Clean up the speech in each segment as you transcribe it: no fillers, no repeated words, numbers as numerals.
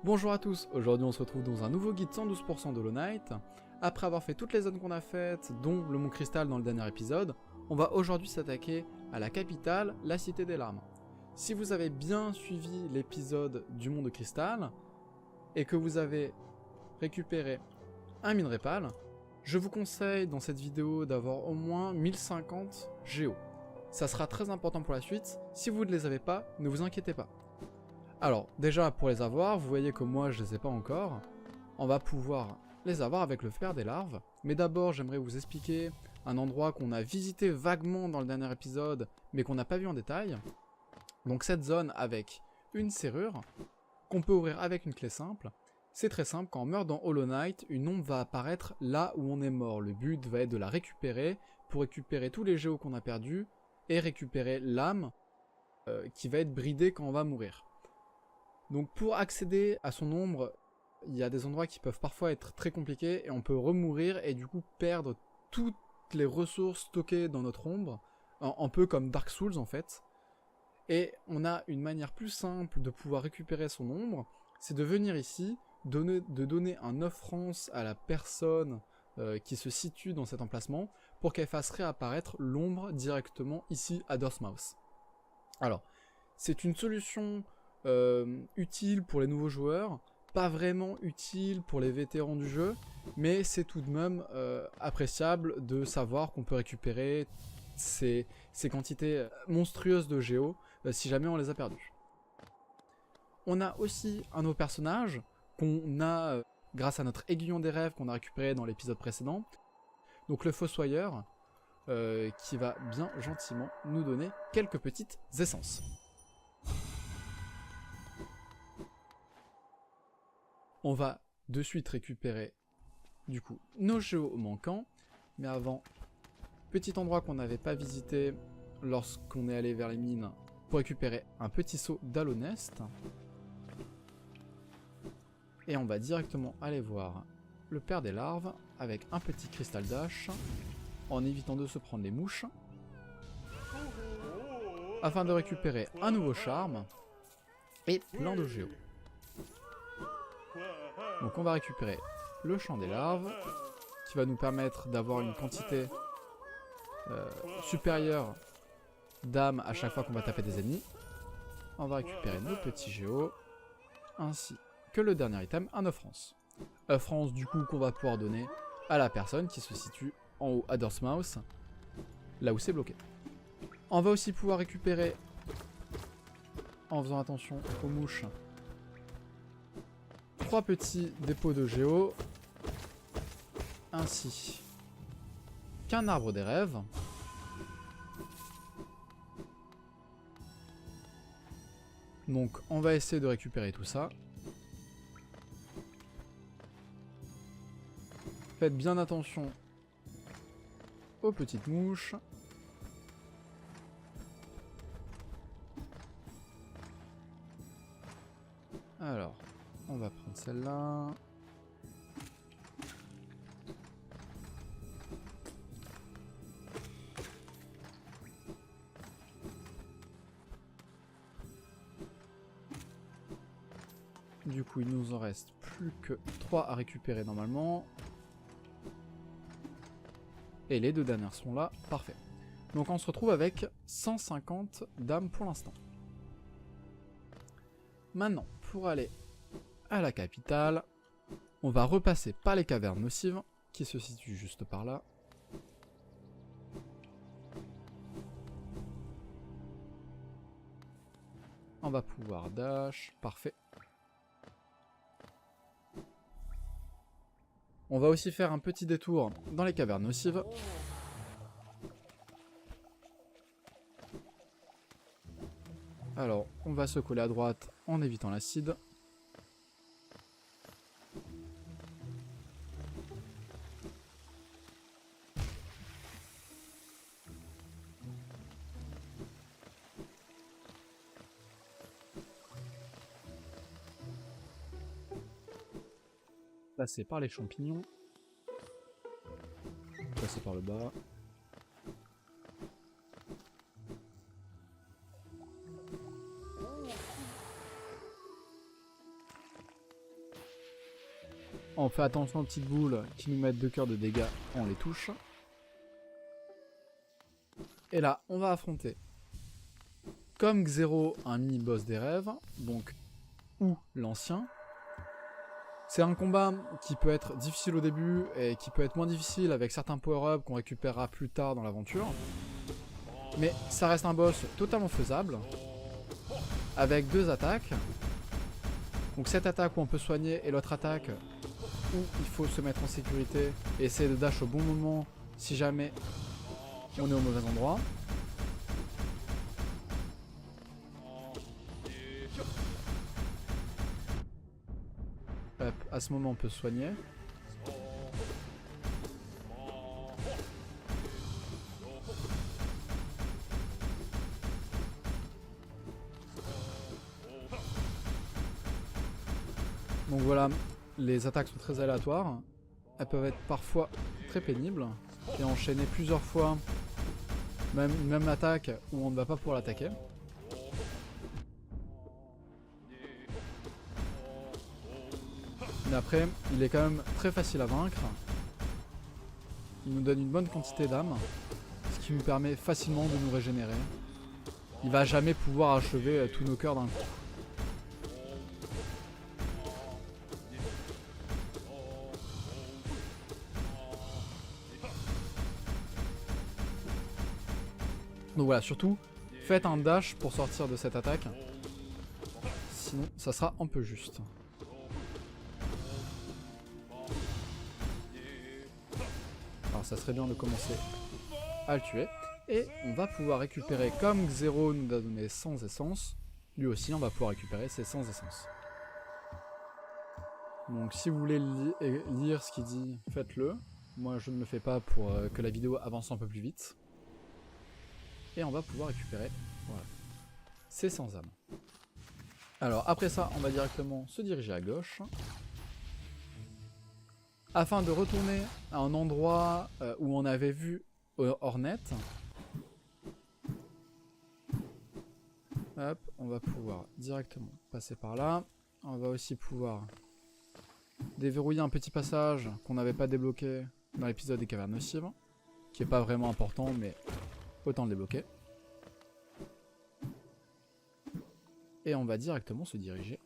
Bonjour à tous, aujourd'hui on se retrouve dans un nouveau guide 112% d'Hollow Knight. Après avoir fait toutes les zones qu'on a faites, dont le Mont Cristal dans le dernier épisode, on va aujourd'hui s'attaquer à la capitale, la Cité des Larmes. Si vous avez bien suivi l'épisode du Mont de Cristal, et que vous avez récupéré un minerai pâle, je vous conseille dans cette vidéo d'avoir au moins 1050 géos. Ça sera très important pour la suite, si vous ne les avez pas, ne vous inquiétez pas. Alors, déjà pour les avoir, vous voyez que moi je les ai pas encore, on va pouvoir les avoir avec le fer des larves, mais d'abord j'aimerais vous expliquer un endroit qu'on a visité vaguement dans le dernier épisode, mais qu'on n'a pas vu en détail. Donc cette zone avec une serrure, qu'on peut ouvrir avec une clé simple. C'est très simple, quand on meurt dans Hollow Knight, une ombre va apparaître là où on est mort. Le but va être de la récupérer, pour récupérer tous les géos qu'on a perdus, et récupérer l'âme qui va être bridée quand on va mourir. Donc pour accéder à son ombre, il y a des endroits qui peuvent parfois être très compliqués, et on peut remourir et du coup perdre toutes les ressources stockées dans notre ombre, un peu comme Dark Souls en fait. Et on a une manière plus simple de pouvoir récupérer son ombre, c'est de venir ici, de donner un offrance à la personne qui se situe dans cet emplacement, pour qu'elle fasse réapparaître l'ombre directement ici à Dormsmouth. Alors, c'est une solution utile pour les nouveaux joueurs, pas vraiment utile pour les vétérans du jeu, mais c'est tout de même appréciable de savoir qu'on peut récupérer ces quantités monstrueuses de géos si jamais on les a perdus. On a aussi un nouveau personnage qu'on a grâce à notre aiguillon des rêves qu'on a récupéré dans l'épisode précédent, donc le Fossoyeur, qui va bien gentiment nous donner quelques petites essences. On va de suite récupérer du coup nos géos manquants, mais avant, petit endroit qu'on n'avait pas visité lorsqu'on est allé vers les mines pour récupérer un petit seau d'Hallownest. Et on va directement aller voir le père des larves avec un petit cristal d'ash, en évitant de se prendre les mouches, afin de récupérer un nouveau charme et plein de géos. Donc on va récupérer le champ des larves, qui va nous permettre d'avoir une quantité supérieure d'âmes à chaque fois qu'on va taper des ennemis. On va récupérer nos petits géos, ainsi que le dernier item, un offrance. Offrance du coup qu'on va pouvoir donner à la personne qui se situe en haut à Dormsmouth, là où c'est bloqué. On va aussi pouvoir récupérer, en faisant attention aux mouches, 3 petits dépôts de géo, ainsi qu'un arbre des rêves. Donc on va essayer de récupérer tout ça. Faites bien attention aux petites mouches. Alors, on va prendre celle-là. Du coup, il nous en reste plus que 3 à récupérer normalement. Et les 2 dernières sont là, parfait. Donc on se retrouve avec 150 d'âmes pour l'instant. Maintenant, pour aller à la capitale, on va repasser par les cavernes nocives, qui se situent juste par là. On va pouvoir dash, parfait. On va aussi faire un petit détour dans les cavernes nocives. Alors, on va se coller à droite en évitant l'acide. Passer par les champignons. Passer par le bas. On fait attention aux petites boules qui nous mettent 2 cœurs de dégâts, on les touche. Et là, on va affronter, comme Xero, un mini-boss des rêves, donc, ou l'ancien. C'est un combat qui peut être difficile au début et qui peut être moins difficile avec certains power-ups qu'on récupérera plus tard dans l'aventure. Mais ça reste un boss totalement faisable, avec 2 attaques. Donc cette attaque où on peut soigner et l'autre attaque où il faut se mettre en sécurité et essayer de dash au bon moment si jamais on est au mauvais endroit. Hop, à ce moment on peut se soigner. Donc voilà, les attaques sont très aléatoires. Elles peuvent être parfois très pénibles et enchaîner plusieurs fois même attaque où on ne va pas pouvoir l'attaquer. Mais après, il est quand même très facile à vaincre. Il nous donne une bonne quantité d'âme, ce qui nous permet facilement de nous régénérer. Il va jamais pouvoir achever tous nos cœurs d'un coup. Donc voilà, surtout, faites un dash pour sortir de cette attaque. Sinon, ça sera un peu juste. Alors ça serait bien de commencer à le tuer. Et on va pouvoir récupérer, comme Xero nous a donné 100 essences, lui aussi on va pouvoir récupérer ses 100 essences. Donc si vous voulez lire ce qu'il dit, faites-le. Moi je ne le fais pas pour que la vidéo avance un peu plus vite. Et on va pouvoir récupérer, voilà, ces 100 âmes. Alors après ça, on va directement se diriger à gauche. Afin de retourner à un endroit où on avait vu Hornet. Hop, on va pouvoir directement passer par là. On va aussi pouvoir déverrouiller un petit passage qu'on n'avait pas débloqué dans l'épisode des cavernes nocives, qui n'est pas vraiment important, mais autant le débloquer. Et on va directement se diriger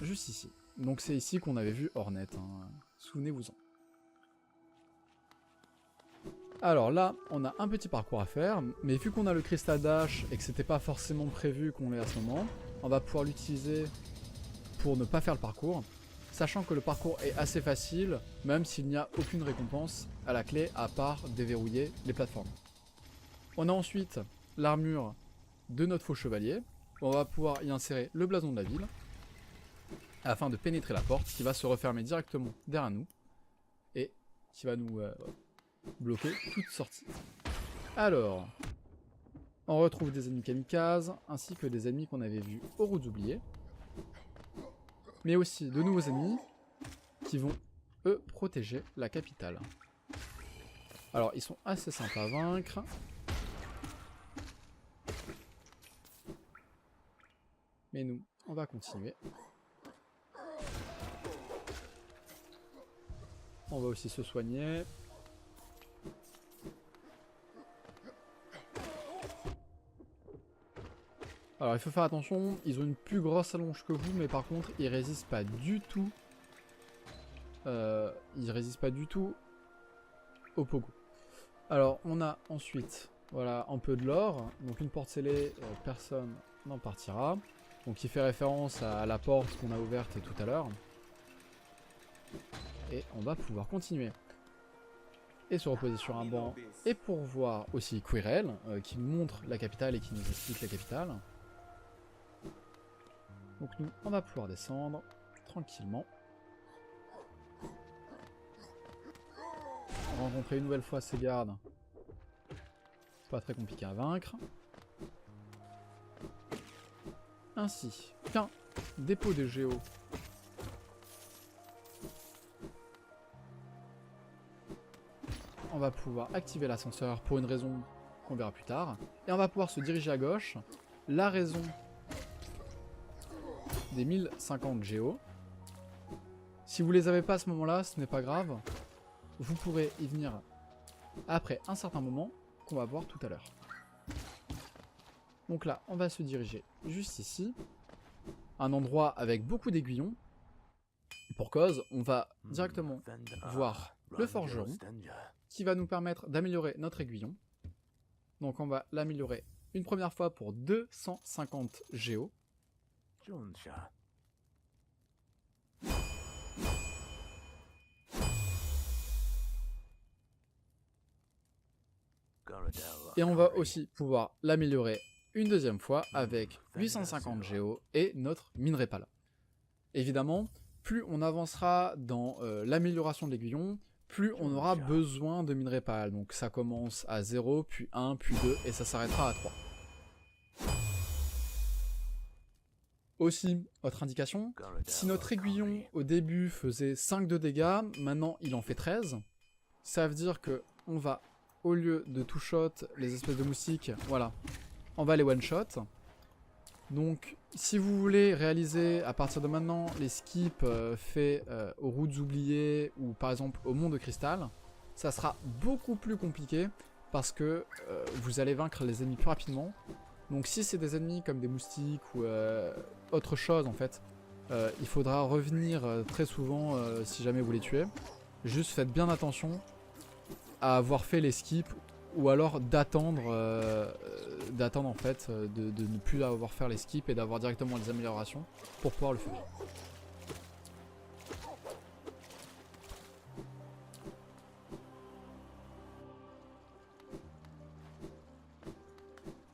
juste ici. Donc c'est ici qu'on avait vu Hornet, hein. Souvenez-vous-en. Alors là, on a un petit parcours à faire, mais vu qu'on a le Crystal Dash et que c'était pas forcément prévu qu'on l'ait à ce moment, on va pouvoir l'utiliser pour ne pas faire le parcours, sachant que le parcours est assez facile, même s'il n'y a aucune récompense à la clé à part déverrouiller les plateformes. On a ensuite l'armure de notre faux chevalier. On va pouvoir y insérer le blason de la ville afin de pénétrer la porte qui va se refermer directement derrière nous et qui va nous bloquer toute sortie. Alors, on retrouve des ennemis kamikazes ainsi que des ennemis qu'on avait vus aux routes oubliées, mais aussi de nouveaux ennemis qui vont eux protéger la capitale. Alors ils sont assez simples à vaincre. Mais nous, on va continuer. On va aussi se soigner. Alors il faut faire attention, ils ont une plus grosse allonge que vous, mais par contre ils résistent pas du tout. Au pogo. Alors on a ensuite, voilà, un peu de l'or. Donc une porte scellée, personne n'en partira. Donc qui fait référence à la porte qu'on a ouverte tout à l'heure. Et on va pouvoir continuer. Et se reposer sur un banc. Et pour voir aussi Quirrell, qui nous montre la capitale et qui nous explique la capitale. Donc nous, on va pouvoir descendre tranquillement. Rencontrer une nouvelle fois ces gardes. Pas très compliqué à vaincre. Ainsi qu'un dépôt de géo. On va pouvoir activer l'ascenseur pour une raison qu'on verra plus tard. Et on va pouvoir se diriger à gauche. La raison des 1050 géo. Si vous les avez pas à ce moment-là, ce n'est pas grave. Vous pourrez y venir après un certain moment qu'on va voir tout à l'heure. Donc là, on va se diriger juste ici. Un endroit avec beaucoup d'aiguillons. Pour cause, on va directement voir le forgeron qui va nous permettre d'améliorer notre aiguillon. Donc on va l'améliorer une première fois pour 250 géo. Et on va aussi pouvoir l'améliorer une deuxième fois avec 850 géo et notre minerai pal. Évidemment, plus on avancera dans l'amélioration de l'aiguillon, plus on aura besoin de minerai pal. Donc ça commence à 0, puis 1, puis 2, et ça s'arrêtera à 3. Aussi, autre indication, si notre aiguillon au début faisait 5 de dégâts, maintenant il en fait 13. Ça veut dire que on va, au lieu de tout shot les espèces de moustiques, voilà, on va les one shot. Donc si vous voulez réaliser à partir de maintenant les skips faits aux routes oubliées ou par exemple au monde de cristal, ça sera beaucoup plus compliqué parce que vous allez vaincre les ennemis plus rapidement. Donc si c'est des ennemis comme des moustiques ou autre chose en fait, il faudra revenir très souvent si jamais vous les tuez. Juste faites bien attention à avoir fait les skips ou alors d'attendre en fait, de ne plus avoir faire les skips et d'avoir directement les améliorations pour pouvoir le faire.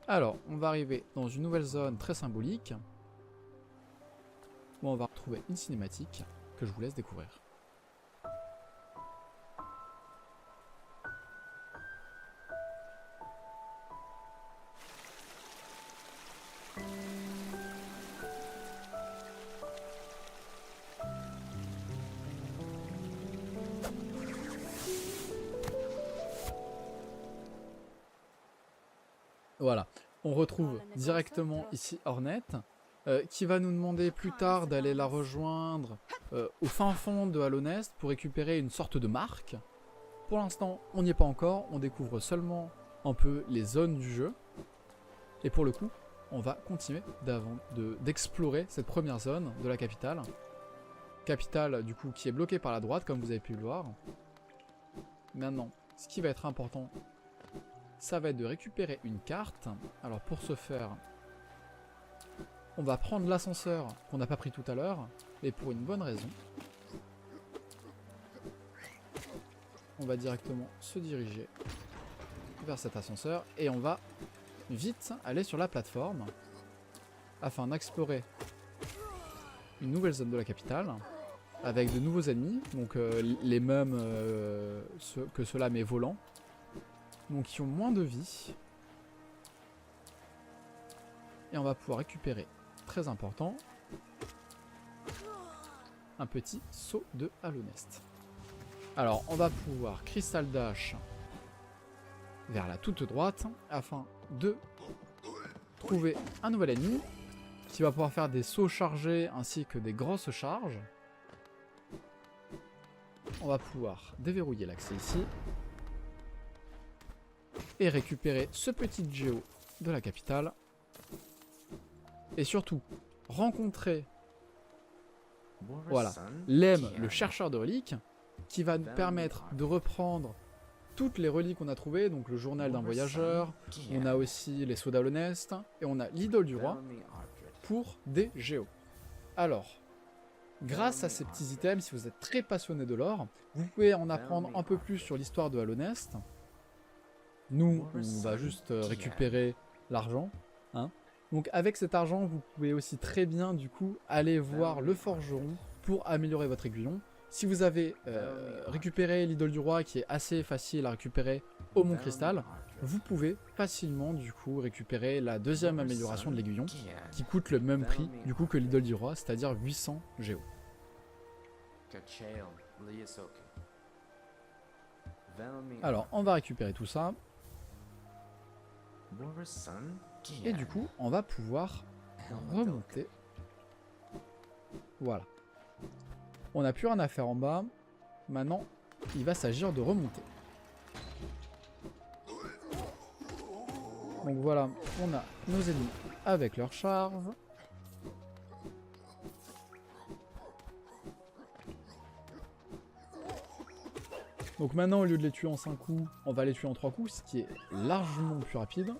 Alors, on va arriver dans une nouvelle zone très symbolique où on va retrouver une cinématique que je vous laisse découvrir. Voilà, on retrouve directement ici Hornet, qui va nous demander plus tard d'aller la rejoindre au fin fond de Halonest pour récupérer une sorte de marque. Pour l'instant, on n'y est pas encore, on découvre seulement un peu les zones du jeu. Et pour le coup, on va continuer d'explorer cette première zone de la capitale. Capitale du coup qui est bloquée par la droite, comme vous avez pu le voir. Maintenant, ce qui va être important, ça va être de récupérer une carte. Alors pour ce faire, on va prendre l'ascenseur qu'on n'a pas pris tout à l'heure, et pour une bonne raison. On va directement se diriger vers cet ascenseur et on va vite aller sur la plateforme afin d'explorer une nouvelle zone de la capitale avec de nouveaux ennemis, donc les mêmes que ceux-là mais volants. Donc qui ont moins de vie. Et on va pouvoir récupérer, très important, un petit saut de Halonest. Alors on va pouvoir Crystal Dash vers la toute droite afin de trouver un nouvel ennemi qui va pouvoir faire des sauts chargés ainsi que des grosses charges. On va pouvoir déverrouiller l'accès ici. Et récupérer ce petit géo de la capitale. Et surtout, rencontrer voilà, Lem, le chercheur de reliques, qui va nous permettre de reprendre toutes les reliques qu'on a trouvées, donc le journal d'un voyageur, on a aussi les sceaux d'Halonest, et on a l'idole du roi pour des géos. Alors, grâce à ces petits items, si vous êtes très passionné de l'or, vous pouvez en apprendre un peu plus sur l'histoire de Halonest. Nous, on va juste récupérer l'argent. Hein. Donc avec cet argent, vous pouvez aussi très bien du coup aller voir le forgeron pour améliorer votre aiguillon. Si vous avez récupéré l'idole du roi qui est assez facile à récupérer au Mont Cristal, vous pouvez facilement du coup récupérer la deuxième amélioration de l'aiguillon qui coûte le même prix du coup que l'idole du roi, c'est-à-dire 800 géo. Alors on va récupérer tout ça. Et du coup, on va pouvoir remonter. Voilà. On n'a plus rien à faire en bas. Maintenant, il va s'agir de remonter. Donc voilà, on a nos ennemis avec leur charge. Donc maintenant, au lieu de les tuer en 5 coups, on va les tuer en 3 coups, ce qui est largement plus rapide.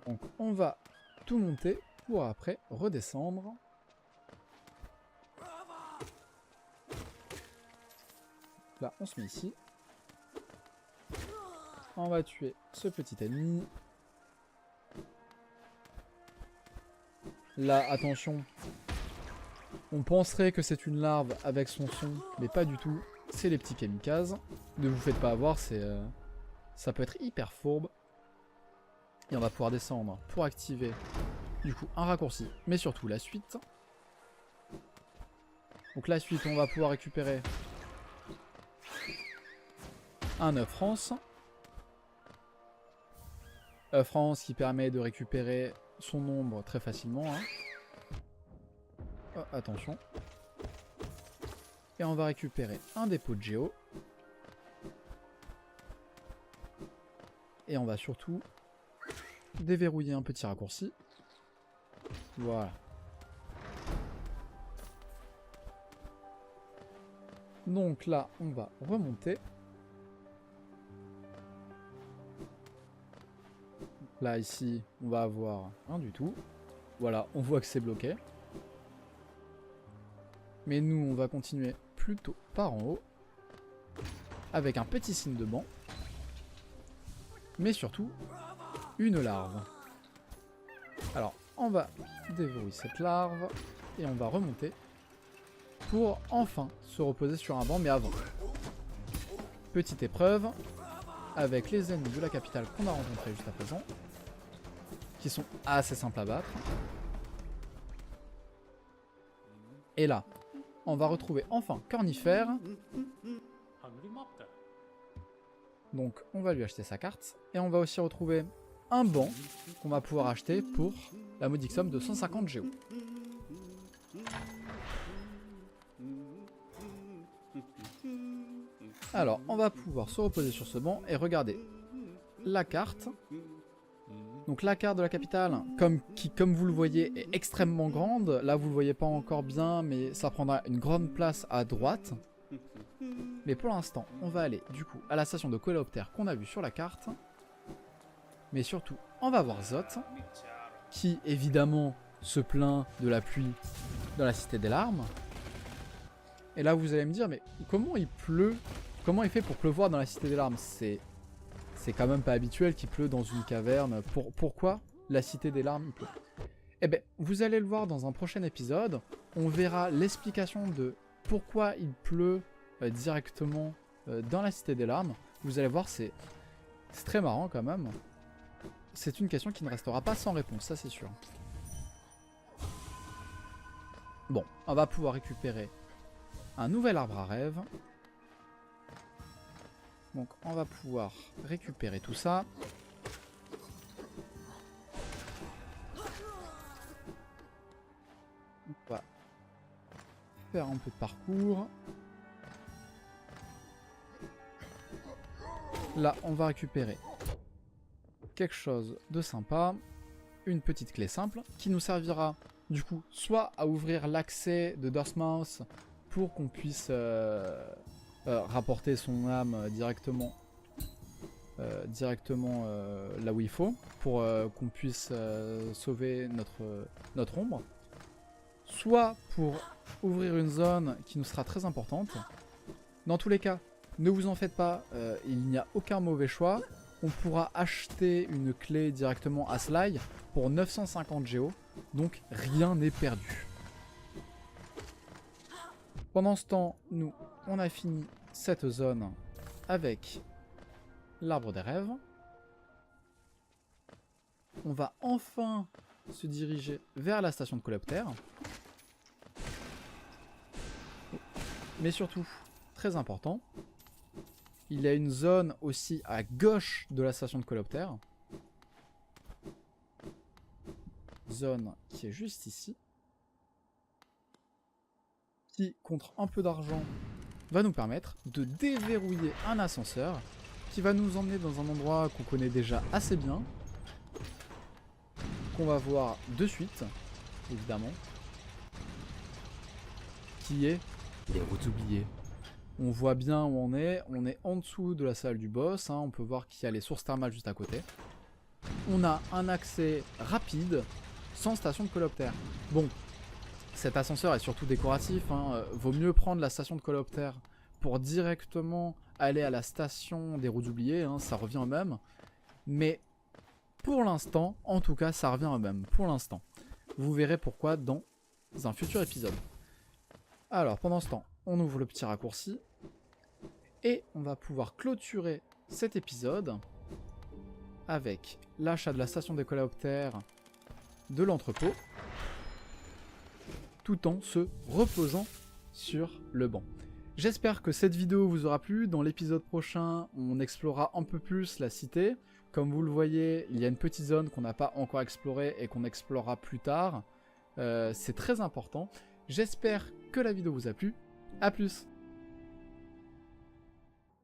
Donc on va tout monter pour après redescendre. Là, on se met ici. On va tuer ce petit ennemi. Là, attention. On penserait que c'est une larve avec son son, mais pas du tout. C'est les petits kamikazes. Ne vous faites pas avoir, ça peut être hyper fourbe. Et on va pouvoir descendre pour activer du coup un raccourci, mais surtout la suite. Donc la suite, on va pouvoir récupérer un œuf France. œuf France qui permet de récupérer son nombre très facilement. Hein. Oh, attention. Et on va récupérer un dépôt de géo. Et on va surtout déverrouiller un petit raccourci. Voilà. Donc là, on va remonter. Là, ici, on va avoir rien du tout. Voilà, on voit que c'est bloqué. Mais nous, on va continuer plutôt par en haut. Avec un petit signe de banc. Mais surtout, une larve. Alors, on va déverrouiller cette larve. Et on va remonter. Pour enfin se reposer sur un banc, mais avant. Petite épreuve. Avec les ennemis de la capitale qu'on a rencontrés juste à présent. Qui sont assez simples à battre. Et là, on va retrouver enfin Cornifère. Donc on va lui acheter sa carte. Et on va aussi retrouver un banc qu'on va pouvoir acheter pour la modique somme de 150 géo. Alors on va pouvoir se reposer sur ce banc et regarder la carte. Donc la carte de la capitale, comme vous le voyez, est extrêmement grande. Là, vous le voyez pas encore bien, mais ça prendra une grande place à droite. Mais pour l'instant, on va aller du coup à la station de coléoptère qu'on a vue sur la carte. Mais surtout, on va voir Zot, qui évidemment se plaint de la pluie dans la Cité des Larmes. Et là, vous allez me dire, mais comment il pleut? Comment il fait pour pleuvoir dans la Cité des Larmes? C'est quand même pas habituel qu'il pleut dans une caverne. Pourquoi la Cité des Larmes pleut? Eh bien, vous allez le voir dans un prochain épisode. On verra l'explication de pourquoi il pleut directement dans la Cité des Larmes. Vous allez voir, c'est très marrant quand même. C'est une question qui ne restera pas sans réponse, ça c'est sûr. Bon, on va pouvoir récupérer un nouvel arbre à rêve. Donc on va pouvoir récupérer tout ça. On va faire un peu de parcours. Là on va récupérer quelque chose de sympa. Une petite clé simple qui nous servira du coup soit à ouvrir l'accès de Dortmouth pour qu'on puisse rapporter son âme directement là où il faut pour qu'on puisse sauver notre ombre, soit pour ouvrir une zone qui nous sera très importante. Dans tous les cas, ne vous en faites pas, il n'y a aucun mauvais choix. On pourra acheter une clé directement à Sly pour 950 géo, donc rien n'est perdu. Pendant ce temps, nous, on a fini cette zone avec l'arbre des rêves. On va enfin se diriger vers la station de coléoptère. Mais surtout, très important, il y a une zone aussi à gauche de la station de coléoptère. zone qui est juste ici, qui, contre un peu d'argent, va nous permettre de déverrouiller un ascenseur qui va nous emmener dans un endroit qu'on connaît déjà assez bien, qu'on va voir de suite, évidemment, qui est les routes oubliées. On voit bien où on est en dessous de la salle du boss, hein. On peut voir qu'il y a les sources thermales juste à côté. On a un accès rapide, sans station de coléoptère. Bon, cet ascenseur est surtout décoratif, hein. Vaut mieux prendre la station de coléoptère pour directement aller à la station des routes oubliées, hein. Ça revient au même. Mais pour l'instant, en tout cas, ça revient au même, pour l'instant. Vous verrez pourquoi dans un futur épisode. Alors, pendant ce temps, on ouvre le petit raccourci et on va pouvoir clôturer cet épisode avec l'achat de la station des coléoptères de l'entrepôt tout en se reposant sur le banc. J'espère que cette vidéo vous aura plu. Dans l'épisode prochain, on explorera un peu plus la cité. Comme vous le voyez, il y a une petite zone qu'on n'a pas encore explorée et qu'on explorera plus tard. C'est très important. J'espère que la vidéo vous a plu. A plus!